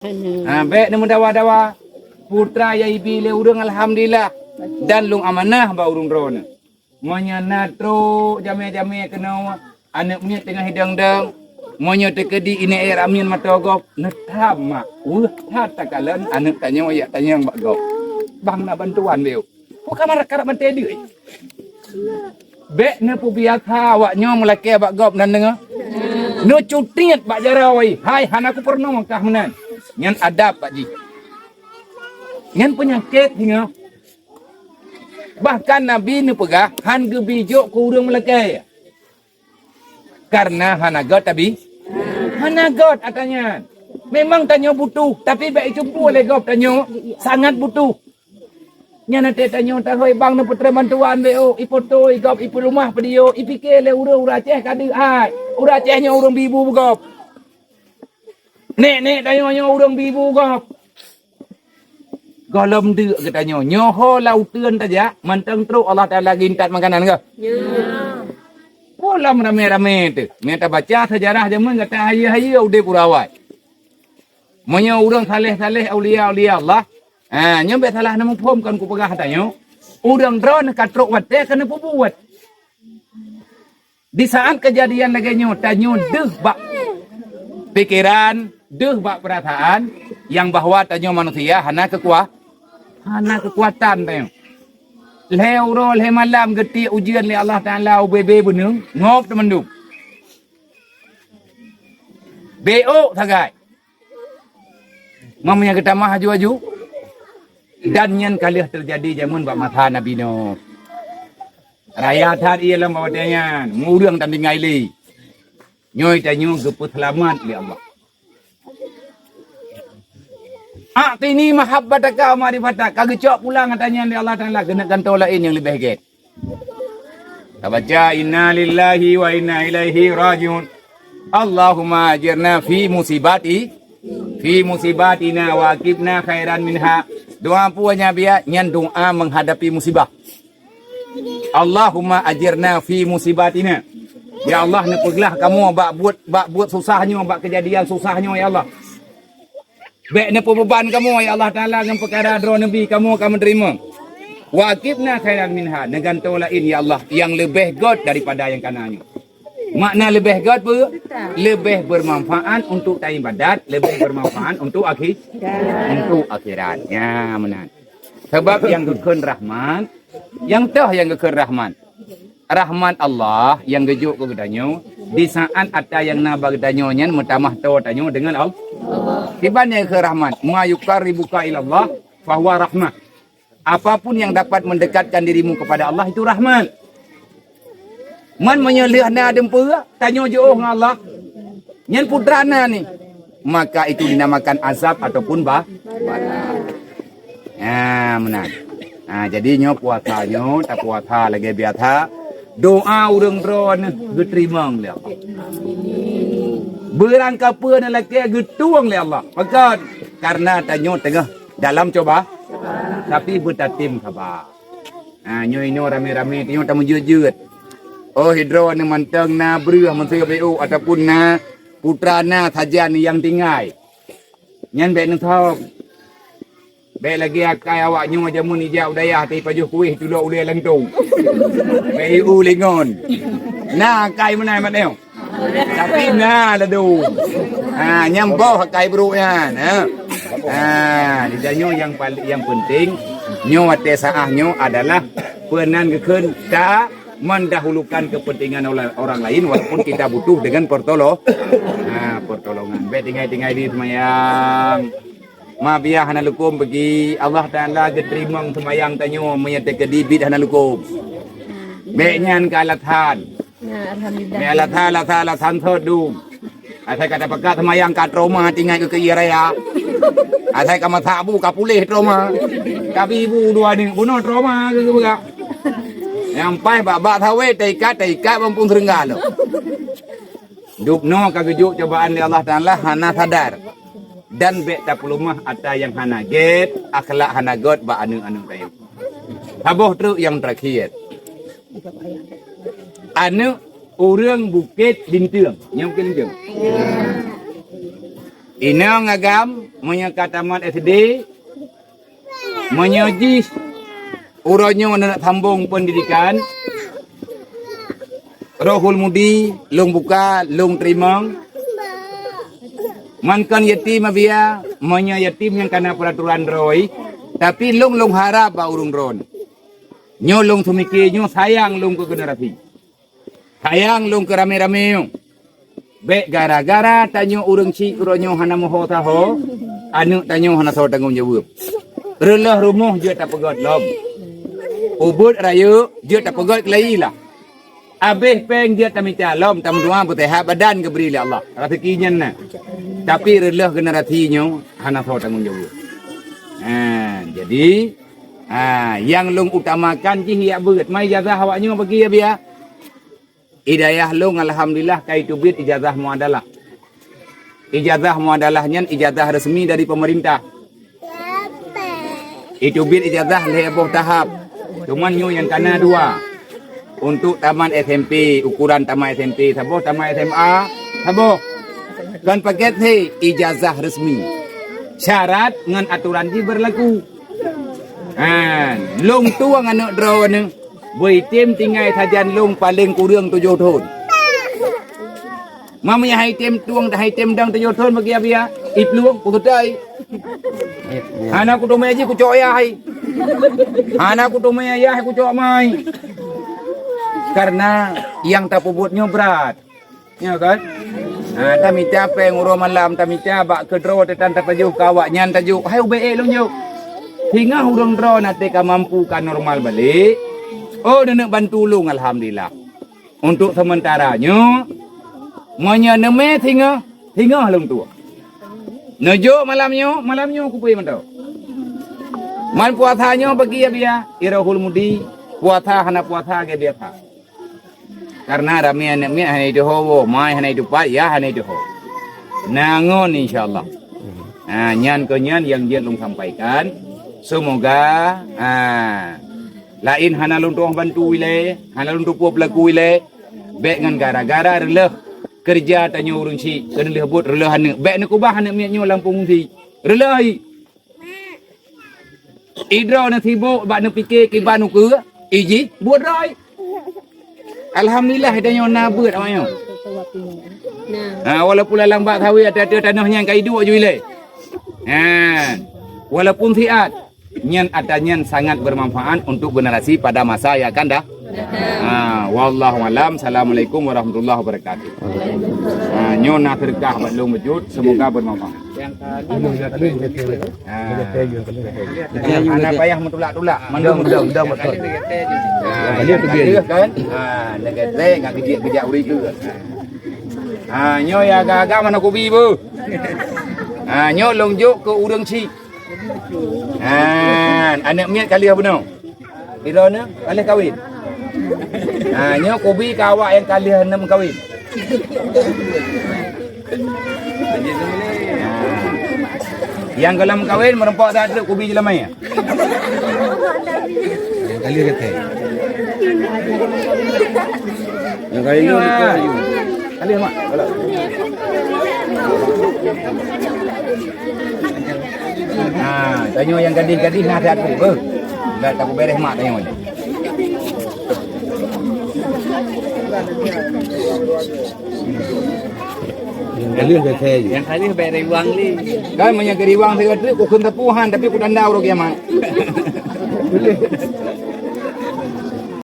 Baik nama dawa-dawa putra ya ibi le urang alhamdulillah dan lung amanah ba urung drone. Monya natro jame-jame kena anak punya tengah hidang-dang. Monya tekedi ini air amin matogop netama. Takalan anak tanya ya tanya mbak gop. Bang nak bantuan beu. Bukan marah-marah bantai dia. Bek ne pu biasa awak nyo melake bak gop dan dengar. No cutiat bak jarawai. Hai han aku pernah kah menan. Ngan adab Pak Ji. Ngan penyakit hingga. Bahkan Nabi ni pegah han ge bijuk ku urang melake. Karena hanagot tapi hanagot atanya. Memang tanya butuh tapi baik jumpa oleh gop tanya sangat butuh. Nya nanti tanya tak hoi bang na putra bantuan beo ipoto igop ipu rumah pedio ipike le urang Aceh kadi ai. Urang Acehnya urang bibu gop. Nek tanya urang bibu gop. Golom dek katanya nyoho lautan saja manteng teruk Allah Taala gintat makanan ke? Ya. Polam rame-rame tu. Minta baca sejarah zaman kata haya-haya udah purawai. Monya urang saleh-saleh aulia-aulia Allah. Nyambe salah nama pom kan ku pegah tanya. Urang drone katruk wate kena buat. Di saat kejadian lagi tanya deh bak pikiran, deh bak perasaan yang bahwa tanya manusia hana kekuatan tanya. Leuro le malam geti ujian le Allah Taala ubebe benung ngop temendung. BO sagai. Mamanya kita mah haju-haju. Dan yang kali terjadi zaman bak mata Nabi Nuh. Raya tar ialah bawadanya murang tanding ngaili. Nyoy tanyo geput selamat li Allah. Atini mahabbataka ma'rifatak. Kagecok pulang katanya li Allah Taala kena gantau lain yang lebih get. Baca inna lillahi wa inna ilaihi rajiun. Allahumma ajirna fi musibatina wa aqibna khairan minha. Doa puanya biar nyan doa menghadapi musibah. Allahumma ajirna fi musibatina. Ya Allah ni peglah kamu bak buat susahnya, bak kejadian susahnya ya Allah. Baik ni beban kamu ya Allah Taala dengan perkara dro nabi kamu akan menerima. Wa aqibna khairan minha. Neganto lain ya Allah yang lebih god daripada yang kanannya. Makna lebih god ber lebih bermanfaat untuk ibadat, lebih bermanfaat untuk akhirat. Ya menan. Sebab yang gekun rahmat, yang toh yang gekun rahmat. Rahmat Allah yang gejuk ke gedanyo di saat ada yang nabag gedanyo nyan mutamah to tanyo dengan Allah. Tibannya ke rahmat, muayukaribuka ilallah fahuwa rahmat. Apapun yang dapat mendekatkan dirimu kepada Allah itu rahmat. Man menyelih na dempur tanyo jauh dengan Allah. Nyan putrana ni. Maka itu dinamakan azab ataupun bala. Ya, menan. Jadinya puasanya tak puasa lagi biasa. Doa urang drone diterima oleh Allah. Berangkat pun lelaki getuang oleh Allah. Maka karena tanyo tengah dalam coba tapi bertatim sabar. Nyo rame-rame tanyo tamu jujut. Oh hidro ni manteng na beruah menteri BU ataupun na putra na saja ni yang tinggal. Nyan baik nak tahu. Baik lagi akai awak nyo jamun ijau daya ti pajuh kuih tulok ulai lentung. BU lingon. Na akai menai mateo. Tapi na ladu. Nyamboh akai berunya. Dijanyo yang penting nyo ate saahnya adalah penan gekun tak mendahulukan kepentingan orang lain walaupun kita butuh dengan pertolongan. Baik tinggal di semayang. Mabiah hanalukum bagi Allah Taala keterima semayang tanyo menyata kedibit hanalukum. Baiknya ke alatan. Ya alhamdulillah. Alatan thod Asai kata pekat semayang kat Roma tinggal ke raya. Asai kama sabu kapulih Roma. Kabi ibu dua ni bunuh Roma ke buka. Sampai babak tawe taikat mampun Terengganu. Dupno kagejuk cobaan di Allah Taala hana sadar. Dan bek tak pelumah ada yang hana get, akhlak hana god ba anu tayo. Haboh teruk yang terakhir. Anu urang Bukit Lintang, yang Bukit Lintang. Inang agam menyekataman SD, menyajis uronyo nak sambung pendidikan, rohul mudi, long buka, long terima. Mankan yatim abia, menya yatim yang kena peraturan roi, tapi long harap ba urung ron. Nyo long sumiki, nyo sayang long ke generasi. Sayang long ke rame-rame nyo. Be gara-gara tanyo urung si uronyo hana moho taho, anu tanyo hana tahu tanggung jawab. Relah rumah je tak pegat lom. Ubud rayu je tak pegat kelai lah. Abih peng je tamita lom tam dua putih badan ke beri Allah. Rezekinya na. Tapi relah generasinya hana tahu tanggung jawab. Jadi yang long utamakan ji ya beut mai ijazah awaknya bagi ya biar. Hidayah long alhamdulillah kai tubit ijazah muadalah. Ijazah muadalahnya ijazah resmi dari pemerintah. Itu bir ijazah leboh tahap. Cuman nyu yang kana dua. Untuk taman SMP, ukuran taman SMP, sabo taman SMA, sabo. Kan paket he ijazah resmi. Syarat ngan aturan ji berlaku. Long tuang anak draw anu. Boy tim tinggal sajan long paling kurang 7 tahun. Mamanya hai tim tuang dah hai tim dang 7 tahun bagi abia. Ipluang pututai. Anak ku domai aja ku cok ayah. Anak ku domai ayah ku cok mai. Karena yang tak puputnya berat. Ya kan? Tami capek nguro malam tami cabak ke draw tetan tapajuh kawak nyan tajuk. Hai ube long juk. Hingga hurung draw nanti ka mampu kan normal balik. Oh, nak bantu long alhamdulillah. Untuk sementaranya menyeneme tinggal long tua. Nejo malamnya aku pergi mentau. Man puasanya bagi ya biar irahul mudi puasa hana puasa ke biasa. Karena ramai anak hana itu ho, mai hana itu pat ya hana itu ho. Nangon insyaallah. Nyan ke nyan yang dia long sampaikan. Semoga lain hana luntung bantu wile, hana luntung puap laku wile, baik ngan gara-gara releh kerja tanya urung si, kena leh buat releh hana, baik nak ubah hana miaknya lampung si, releh. Idra nak sibuk, bak nak fikir kiban ke, iji buat rai. Alhamdulillah tanya nabut awaknya. Walaupun lalang bak sawi ada tanahnya yang kaidu aja wile. Walaupun siat. Nyan adanya sangat bermanfaat untuk generasi pada masa yang akan dah. Wallahu alam. Assalamualaikum warahmatullahi wabarakatuh. Nyon nak terkah belum wujud, semoga bermanfaat. Anak payah mentulak-tulak, mandung betul. Dia pergi kan? Negara ngak kejak uri ke. Nyo ya agak mana kopi bu. Nyo longjok ke urang si. Anak miat kali apa no? Ira ni kali kahwin. Nyo kobi kawak yang kali 6 kahwin. Yang kelam kahwin merempak tak ada kobi jelamai ya. Kali kata. Yang kali ni kali mak. Tanya yang gadis-gadis nak ada apa? Dah tak beres mak tanya mana. Yang kali beres wang ni. Kan banyak keriwang saya tu, aku kun tepuhan tapi aku tanda orang kiamat.